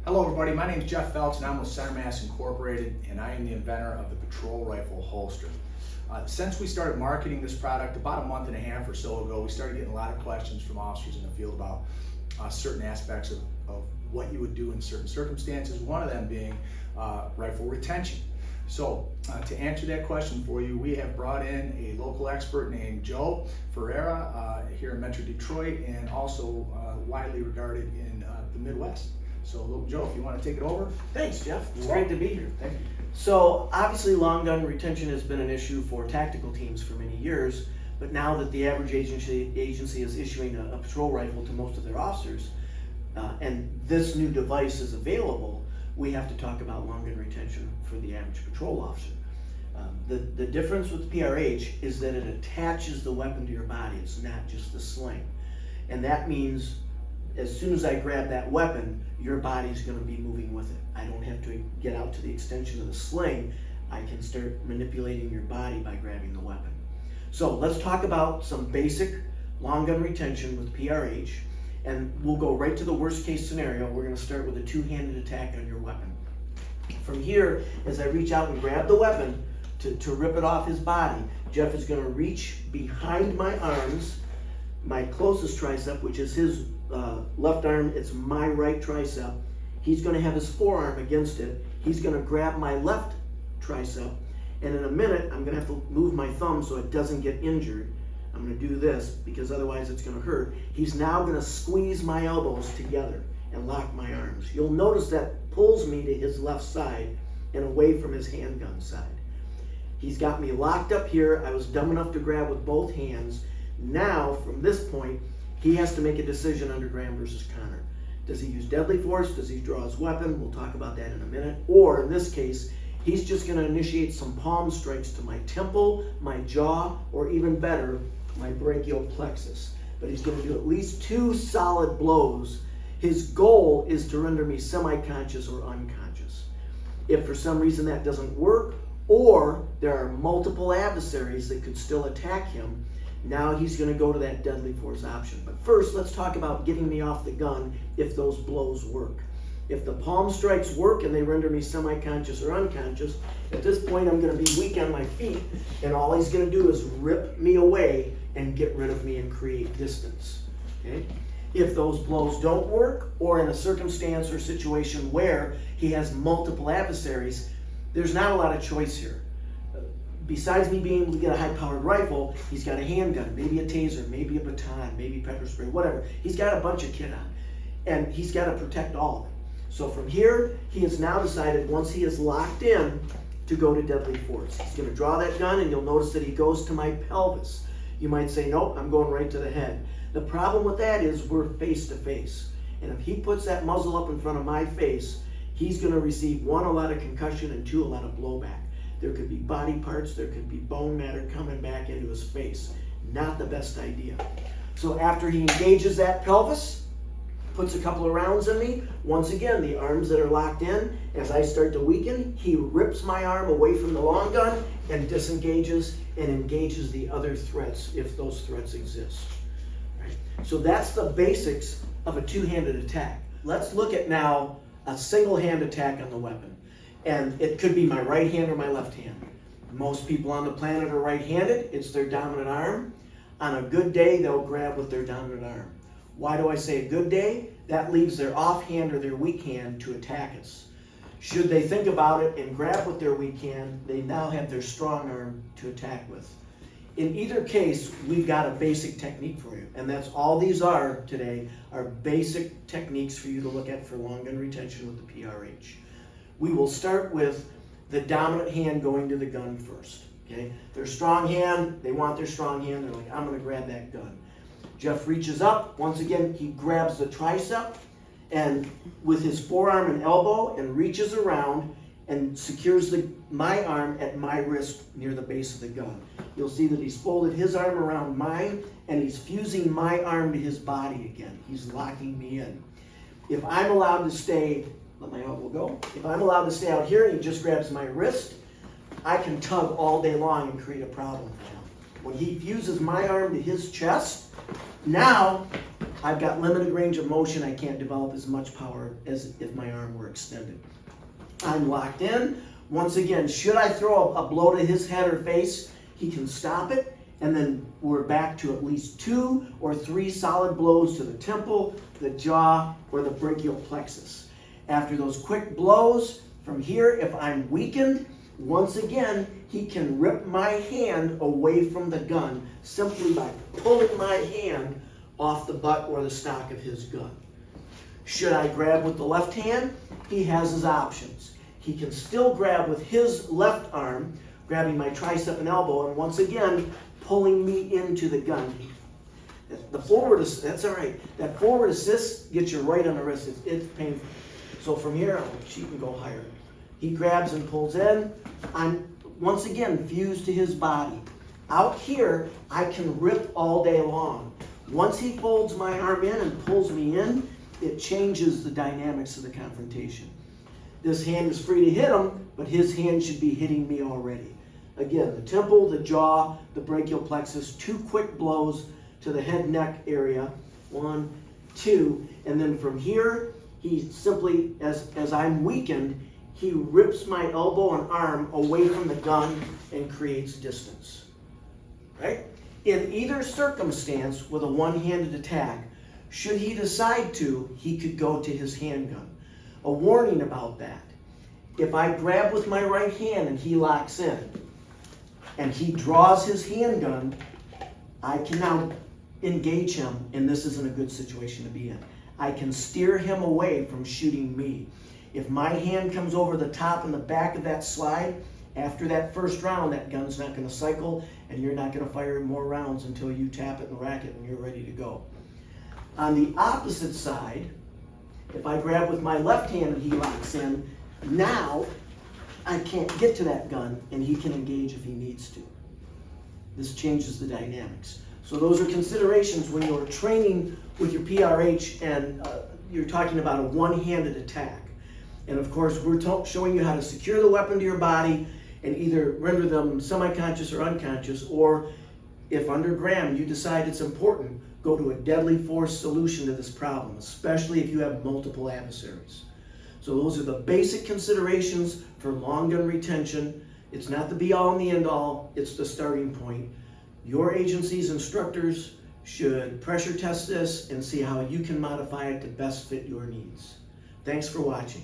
Hello everybody, my name is Jeff Feltz and I'm with Center Mass Incorporated and I am the inventor of the Patrol Rifle Holster. Since we started marketing this product about a month and a half or so ago, we started getting a lot of questions from officers in the field about certain aspects of what you would do in certain circumstances, one of them being rifle retention. So to answer that question for you, we have brought in a local expert named Joe Ferreira here in Metro Detroit and also widely regarded in the Midwest. So Joe, if you want to take it over. Thanks, Jeff. It's great to be here. Thank you. So obviously long gun retention has been an issue for tactical teams for many years, but now that the average agency is issuing a patrol rifle to most of their officers, and this new device is available, we have to talk about long gun retention for the average patrol officer. The difference with PRH is that it attaches the weapon to your body. It's not just the sling. And that means as soon as I grab that weapon, your body's going to be moving with it. I don't have to get out to the extension of the sling. I can start manipulating your body by grabbing the weapon. So let's talk about some basic long gun retention with PRH, and we'll go right to the worst case scenario. We're going to start with a two-handed attack on your weapon. From here, as I reach out and grab the weapon to rip it off his body, Jeff is going to reach behind my arms, my closest tricep, which is his left arm, it's my right tricep. He's going to have his forearm against it. He's going to grab my left tricep, and in a minute I'm going to have to move my thumb so it doesn't get injured. I'm going to do this because otherwise it's going to hurt. He's now going to squeeze my elbows together and lock my arms. You'll notice that pulls me to his left side and away from his handgun side. He's got me locked up here. I was dumb enough to grab with both hands. Now, from this point, he has to make a decision under Graham versus Connor. Does he use deadly force? Does he draw his weapon? We'll talk about that in a minute. Or in this case, he's just going to initiate some palm strikes to my temple, my jaw, or even better, my brachial plexus. But he's going to do at least 2 solid blows. His goal is to render me semi-conscious or unconscious. If for some reason that doesn't work, or there are multiple adversaries that could still attack him, now he's going to go to that deadly force option. But first, let's talk about getting me off the gun if those blows work. If the palm strikes work and they render me semi-conscious or unconscious, at this point I'm going to be weak on my feet, and all he's going to do is rip me away and get rid of me and create distance. Okay? If those blows don't work, or in a circumstance or situation where he has multiple adversaries, there's not a lot of choice here. Besides me being able to get a high-powered rifle, he's got a handgun, maybe a taser, maybe a baton, maybe pepper spray, whatever. He's got a bunch of kit on, and he's got to protect all of it. So from here, he has now decided, once he is locked in, to go to deadly force. He's going to draw that gun, and you'll notice that he goes to my pelvis. You might say, nope, I'm going right to the head. The problem with that is we're face-to-face, and if he puts that muzzle up in front of my face, he's going to receive 1, a lot of concussion, and 2, a lot of blowback. There could be body parts, there could be bone matter coming back into his face. Not the best idea. So after he engages that pelvis, puts a couple of rounds in me, once again, the arms that are locked in, as I start to weaken, he rips my arm away from the long gun and disengages and engages the other threats, if those threats exist. Right? So that's the basics of a two-handed attack. Let's look at now a single hand attack on the weapon. And it could be my right hand or my left hand. Most people on the planet are right-handed. It's their dominant arm. On a good day, they'll grab with their dominant arm. Why do I say a good day? That leaves their offhand or their weak hand to attack us. Should they think about it and grab with their weak hand, they now have their strong arm to attack with. In either case, we've got a basic technique for you. And that's all these are today, are basic techniques for you to look at for long gun retention with the PRH. We will start with the dominant hand going to the gun first. Okay? Their strong hand, they want their strong hand. They're like, I'm going to grab that gun. Jeff reaches up. Once again, he grabs the tricep and with his forearm and elbow and reaches around and secures my arm at my wrist near the base of the gun. You'll see that he's folded his arm around mine and he's fusing my arm to his body again. He's locking me in. If I'm allowed to stay, let my elbow go. If I'm allowed to stay out here and he just grabs my wrist, I can tug all day long and create a problem for him. When he fuses my arm to his chest, now I've got limited range of motion. I can't develop as much power as if my arm were extended. I'm locked in. Once again, should I throw a blow to his head or face, he can stop it, and then we're back to at least 2 or 3 solid blows to the temple, the jaw, or the brachial plexus. After those quick blows, from here, if I'm weakened, once again, he can rip my hand away from the gun simply by pulling my hand off the butt or the stock of his gun. Should I grab with the left hand? He has his options. He can still grab with his left arm, grabbing my tricep and elbow, and once again, pulling me into the gun. The forward, that's all right. That forward assist gets you right on the wrist. It's painful. So from here, she can go higher. He grabs and pulls in. I'm, once again, fused to his body. Out here, I can rip all day long. Once he folds my arm in and pulls me in, it changes the dynamics of the confrontation. This hand is free to hit him, but his hand should be hitting me already. Again, the temple, the jaw, the brachial plexus, 2 quick blows to the head neck area. 1, 2, and then from here, he simply, as I'm weakened, he rips my elbow and arm away from the gun and creates distance. Right? In either circumstance, with a one-handed attack, should he decide to, he could go to his handgun. A warning about that. If I grab with my right hand and he locks in, and he draws his handgun, I can now engage him, and this isn't a good situation to be in. I can steer him away from shooting me. If my hand comes over the top and the back of that slide, after that first round, that gun's not going to cycle, and you're not going to fire more rounds until you tap it and rack it and you're ready to go. On the opposite side, if I grab with my left hand and he locks in, now I can't get to that gun and he can engage if he needs to. This changes the dynamics. So those are considerations when you're training with your PRH and you're talking about a one-handed attack. And of course, we're showing you how to secure the weapon to your body and either render them semi-conscious or unconscious, or if under Graham you decide it's important, go to a deadly force solution to this problem, especially if you have multiple adversaries. So those are the basic considerations for long gun retention. It's not the be-all and the end-all, it's the starting point. Your agency's instructors should pressure test this and see how you can modify it to best fit your needs. Thanks for watching.